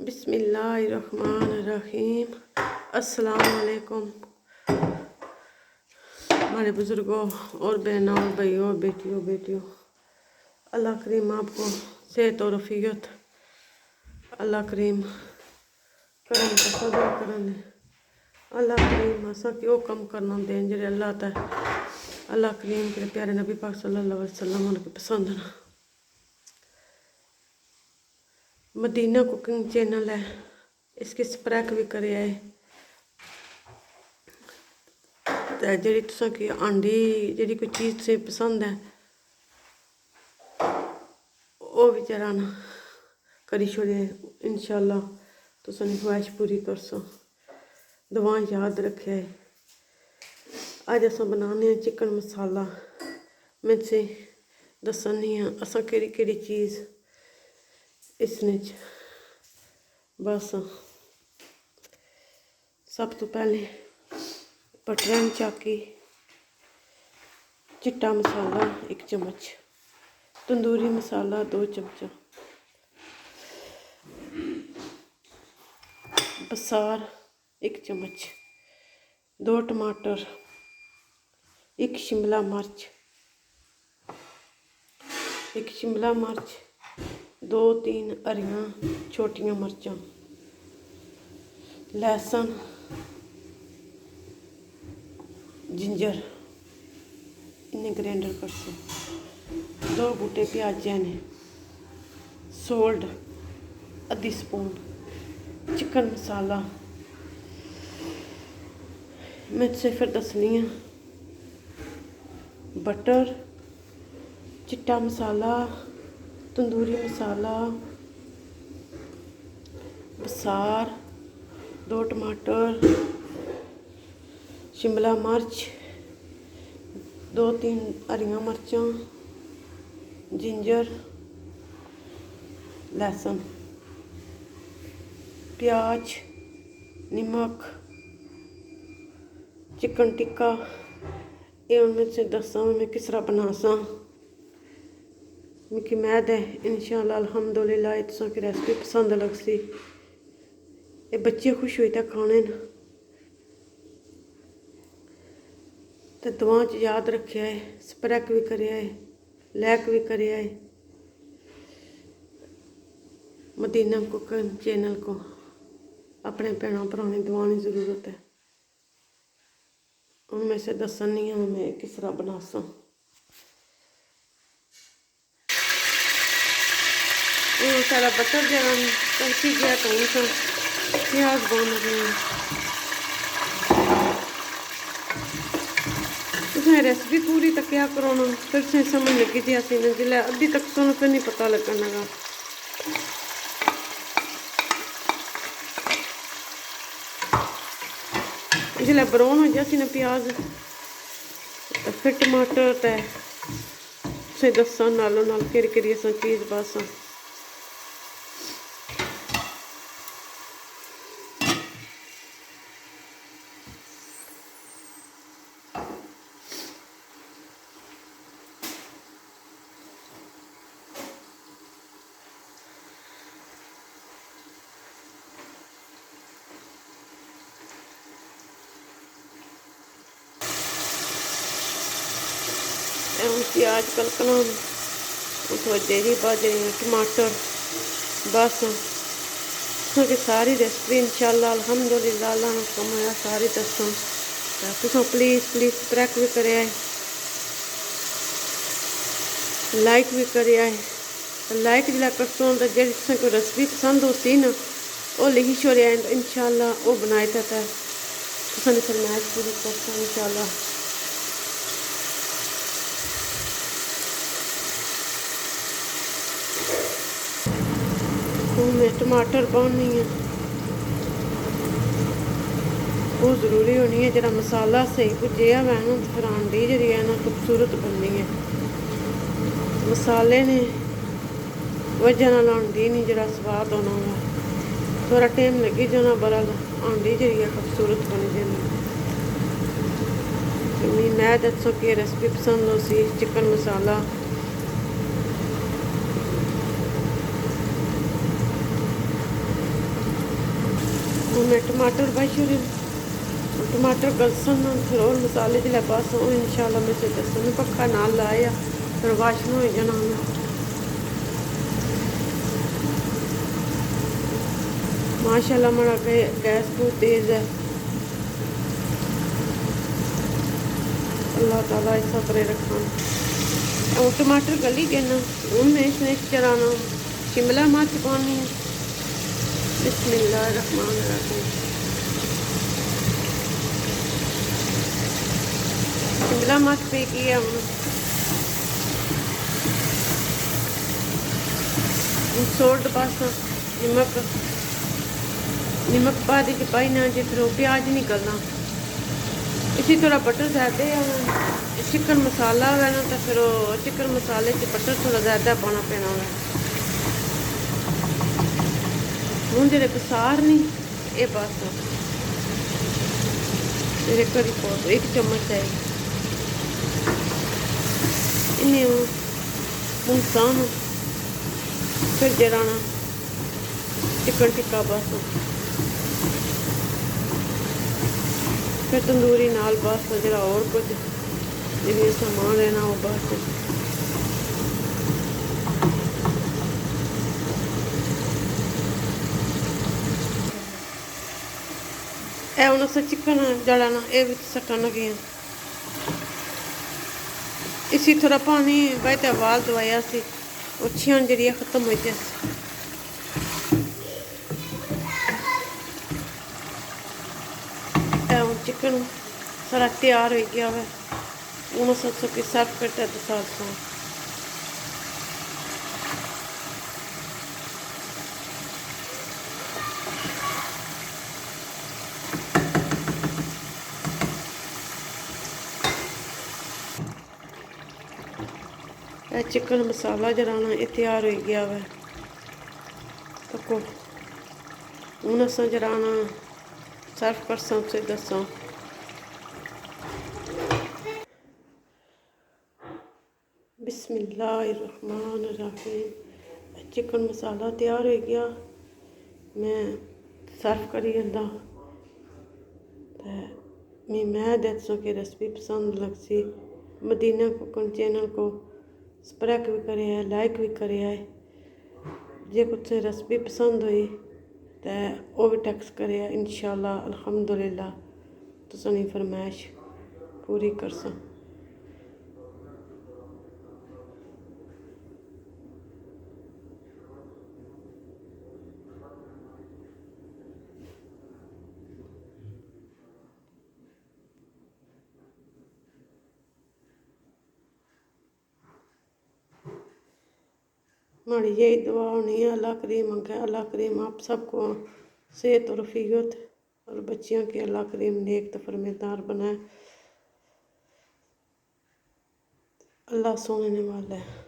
बिस्मिल्लाहिर्रहमानिर्रहीम। अस्सलाम वालेकुम हमारे बुज़ुर्गों और बहनों और भाइयों और बेटियों। अल्लाह करीम आपको सेहत और रफ़ीयत अल्लाह करीम करम का सदा करने अल्लाह करीम असा कि वो कम करना दें जेह्ड़े अल्लाह करीम के प्यारे नबी पाक सल्लल्लाहु अलैहि वसल्लम उनके पसंद ना। मदीना कुकिंग चैनल है, इसकी सब्सक्राइब भी करे है। तो जी तुसा कि आंडी जी कोई चीज़ तुसें पसंद है वो भी जरा ना करी छोड़े, इंशाअल्लाह तुसां ख्वाहिश पूरी करसो। दुआ याद रखे। अज अस बनाने चिकन मसाला। मैं तुसें दस्सनी हाँ अस केह्ड़ी चीज़ इसने बस सब तो पहले बटरन चाकी, चिट्टा मसाला 1 चम्मच, तंदूरी मसाला 2 चमचा, बसार 1 चम्मच, 2 टमाटर, 1 शिमला मिर्च, 2-3 हरियां छोटियां मिर्चां, लहसुन, जिंजर इन्हें ग्राइंडर कर सो, 2 बूटे प्याजा ने, सोल्ट आधी स्पून, चिकन मसाला। मैं तुझे फिर दसनी हाँ बटर, चिट्टा मसाला, तंदूरी मसाला, बसार, 2 टमाटर, शिमला मिर्च, 2-3 हरियां मिर्चां, जिंजर, लहसुन, प्याज, नमक, चिकन टिक्का। ये हूँ मैं तुसें दस्सां मैं किस तरह बना सा। मिगी मैद है इंशाअल्लाह अल्हम्दुलिल्लाह तुसां की रेसिपी पसंद लगसी। ये बच्चे खुश होइयै खाने न तो दुआ च याद रखेआ है, सब्सक्राइब भी करेआ है, लाइक भी करेआ है मदीना कुकिंग चैनल को। अपने भैनों भरावां दी दुआ की ज़रूरत है। हूँ मैं इसे दस्सनी हाँ मैं किस तरह बना सा। सारा बटर जरा तड़की गया तो हूँ प्याज बन गए। तुसें रेसिपी पूरी तक्या करो ना फिर तुसें समझ लगी थी असी जिसलै अद्धी तक सुनो फिर नहीं पता लगन लगा। जिसलै ब्राउन हो जासी ना प्याज फिर टमाटर ते तुसें दस्सां नालों नाल केह्ड़ी असां चीज़ पासां। प्याज कलकना थोड़ी देरी बाजरे टमाटर बस कि सारी रेसिपी इंशाअल्लाह अल्हम्दुलिल्लाह अल्लाह ने कमाया सारी दसां। तुसां प्लीज़ सब्सक्राइब भी करे लाइक भी करे लाइक जिसलै करसो तो जी तुसें कोई रेसिपी पसंद होती ना वो लिखी छोड़े इंशाअल्लाह वो बनाए था तुसां दी फरमाइश पूरी करसां इंशाअल्लाह। मैं टमाटर पानी है वो ज़रूरी होनी है जरा मसाला सही भुजे मैं ना फिर आंडी जी है ना खूबसूरत बननी है। मसाले ने वजह नाल आंडी नहीं जरा स्वाद होना वा थोड़ा टाइम लगी जाना बड़ा आंडी जी है खूबसूरत बन जानी। मैं दसो कि रेसिपी पसंद हो सी चिकन मसाला मैं टमाटर बची टमाटर गलसन फिर और मसाले जिले पास इंशाल्लाह मैं से दसन पक्का नाल लाया फिर वाशन हो जाना माशाल्लाह मेरा गैस बहुत तेज़ है। अल्लाह ताला ऐसा करे रखा। और टमाटर गली गए ना हूँ मैं इसने चलाना शिमला मिर्च पानी बिस्मिल्लाहिर्रहमानिर्रहीम। शिमला मिर्च पे किया सोल्ट बस नमक पा दी पाई ना जी फिर प्याज नहीं करना इसी थोड़ा बटर ज़्यादा है चिकन मसाला है ना तो फिर चिकन मसाले से बटर थोड़ा ज़्यादा पाना पैना है। हूँ जो बसार नहीं ये बस मेरे करी पाउडर 1 चम्मच है इन्हें मुल्तान फिर जराना चिकन टिक्का बस फिर तंदूरी नाल बस जरा और कुछ जिन्हें सामान है ना वो बस ए हूँ अस चिकन जलाना ये सटन लगे इसी थोड़ा पानी बहते उबाल दवाया सी उछियां जी खत्म हो जाए चिकन सारा तैयार हो गया है हूँ अस सर्व करते साथ चिकन मसाला जराना ये तैयार हो गया है तको हूँ अस जराना सर्व कर से दसा बिस्मिल्लाहिर्रहमानिर्रहीम। चिकन मसाला तैयार हो गया मैं सर्व करी जंदा मैं दसो कि रेसिपी पसंद लग सी मदीना कुकिंग चैनल को सब्सक्राइब भी करे है लाइक भी करे है जे कुछ रेसिपी पसंद हुई तो वो भी टैक्स करे इंशाल्लाह अल्हम्दुलिल्लाह तुसानी फरमाइश पूरी कर सा। हमारी यही दुआ होनी है अल्लाह करीम मंगे अल्लाह करीम आप सबको सेहत और रफ़ीयत और बच्चियों के अल्लाह करीम नेक तो फरमेदार बनाए अल्लाह सोने वाला है।